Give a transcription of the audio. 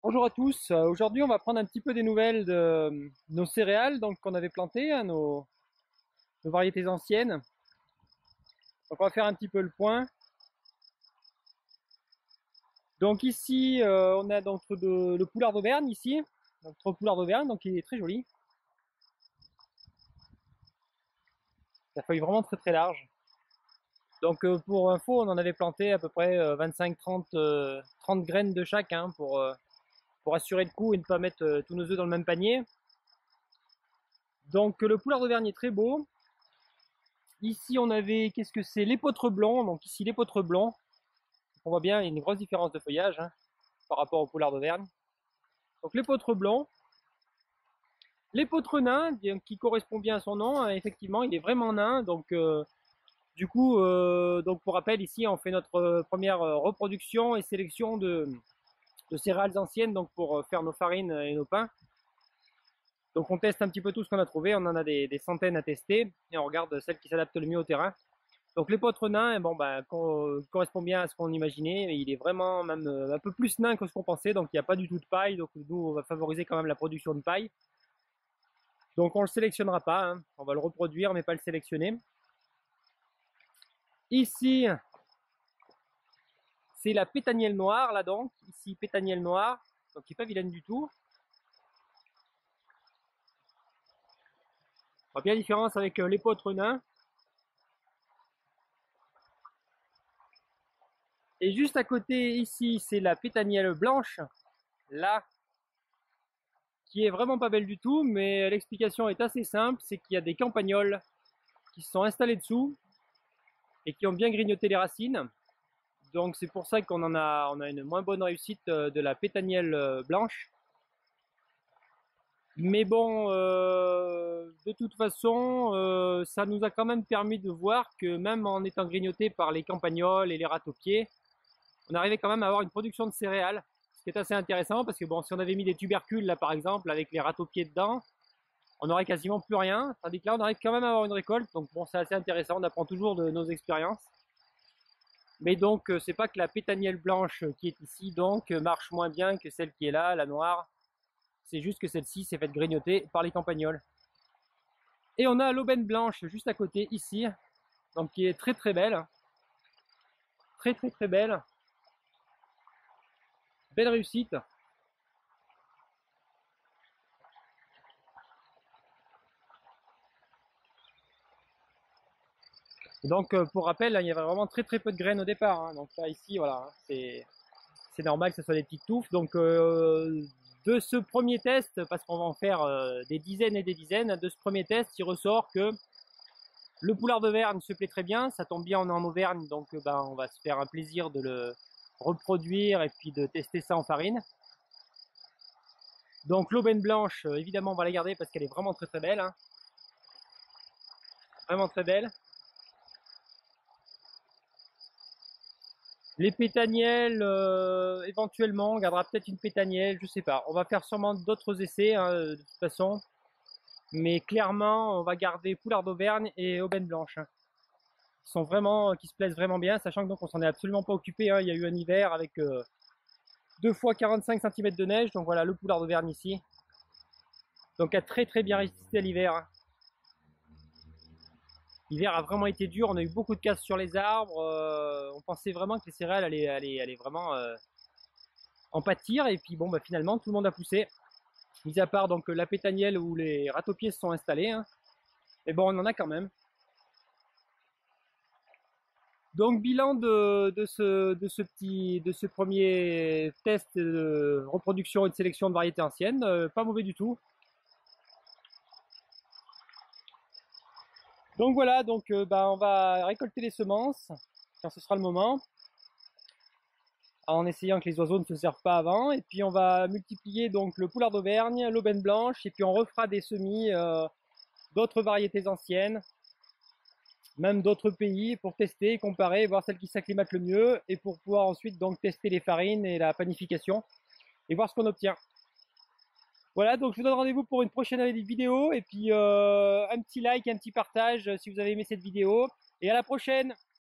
Bonjour à tous. Aujourd'hui, on va prendre un petit peu des nouvelles de nos céréales donc qu'on avait plantées, hein, nos variétés anciennes. Donc, on va faire un petit peu le point. Donc ici, on a donc le poulard d'Auvergne ici, notre poulard d'Auvergne, donc il est très joli. La feuille vraiment très très large. Donc pour info, on en avait planté à peu près 25-30 30 graines de chaque, hein, pour assurer le coup et ne pas mettre tous nos œufs dans le même panier. Donc le poulard d'Auvergne est très beau. Ici, on avait, qu'est-ce que c'est? L'épeautre blond. Donc ici, l'épeautre blond. On voit bien, il y a une grosse différence de feuillage, hein, par rapport au poulard d'Auvergne. Donc l'épeautre blond. L'épeautre nain, qui correspond bien à son nom, hein, effectivement, il est vraiment nain. Donc du coup, donc pour rappel, ici, on fait notre première reproduction et sélection de céréales anciennes, donc pour faire nos farines et nos pains. Donc on teste un petit peu tout ce qu'on a trouvé. On en a des centaines à tester et on regarde celle qui s'adapte le mieux au terrain. Donc l'épeautre nain, bon bah correspond bien à ce qu'on imaginait. Il est vraiment même un peu plus nain que ce qu'on pensait, donc il n'y a pas du tout de paille. Donc nous on va favoriser quand même la production de paille. Donc on le sélectionnera pas, hein. On va le reproduire mais pas le sélectionner. Ici c'est la pétanielle noire là donc, ici pétanielle noire, donc qui est pas vilaine du tout. On voit bien la différence avec l'épeautre nain. Et juste à côté ici c'est la pétanielle blanche, là, qui est vraiment pas belle du tout, mais l'explication est assez simple, c'est qu'il y a des campagnols qui se sont installés dessous et qui ont bien grignoté les racines. Donc c'est pour ça on a une moins bonne réussite de la pétanielle blanche. Mais bon, de toute façon, ça nous a quand même permis de voir que même en étant grignoté par les campagnols et les ratopiers, on arrivait quand même à avoir une production de céréales, ce qui est assez intéressant parce que bon, si on avait mis des tubercules là par exemple avec les ratopiers dedans, on n'aurait quasiment plus rien, tandis que là on arrive quand même à avoir une récolte, donc bon c'est assez intéressant, on apprend toujours de nos expériences. Mais donc c'est pas que la pétanielle blanche qui est ici donc marche moins bien que celle qui est là, la noire, c'est juste que celle-ci s'est faite grignoter par les campagnols. Et on a l'aubaine blanche juste à côté ici, donc qui est très très belle, très très très belle, belle réussite. Donc pour rappel, il y avait vraiment très très peu de graines au départ, hein. Donc là ici voilà, c'est normal que ce soit des petites touffes. Donc de ce premier test, parce qu'on va en faire des dizaines et des dizaines, de ce premier test, il ressort que le poulard d'Auvergne se plaît très bien, ça tombe bien, on est en Auvergne, donc ben, on va se faire un plaisir de le reproduire et puis de tester ça en farine. Donc l'aubaine blanche, évidemment, on va la garder parce qu'elle est vraiment très très belle, hein. Vraiment très belle. Les pétaniels, éventuellement, on gardera peut-être une pétanielle, je sais pas. On va faire sûrement d'autres essais, hein, de toute façon. Mais clairement, on va garder poulard d'Auvergne et aubaine blanche, hein. Qui sont vraiment, qui se plaisent vraiment bien, sachant que donc on s'en est absolument pas occupé, hein. Il y a eu un hiver avec 2 fois 45 cm de neige, donc voilà le poulard d'Auvergne ici. Donc a très très bien résisté à l'hiver, hein. L'hiver a vraiment été dur, on a eu beaucoup de casse sur les arbres, on pensait vraiment que les céréales allaient vraiment en pâtir, et puis bon bah finalement tout le monde a poussé, mis à part donc la pétanielle où les ratopiers se sont installés, hein. Mais bon on en a quand même. Donc bilan de ce premier test de reproduction et de sélection de variétés anciennes, pas mauvais du tout. Donc voilà, donc bah, on va récolter les semences quand ce sera le moment, en essayant que les oiseaux ne se servent pas avant. Et puis on va multiplier donc le poulard d'Auvergne, l'aubaine blanche, et puis on refera des semis d'autres variétés anciennes, même d'autres pays, pour tester, comparer, voir celles qui s'acclimatent le mieux, et pour pouvoir ensuite donc tester les farines et la panification, et voir ce qu'on obtient. Voilà, donc je vous donne rendez-vous pour une prochaine vidéo, et puis un petit like, un petit partage si vous avez aimé cette vidéo, et à la prochaine!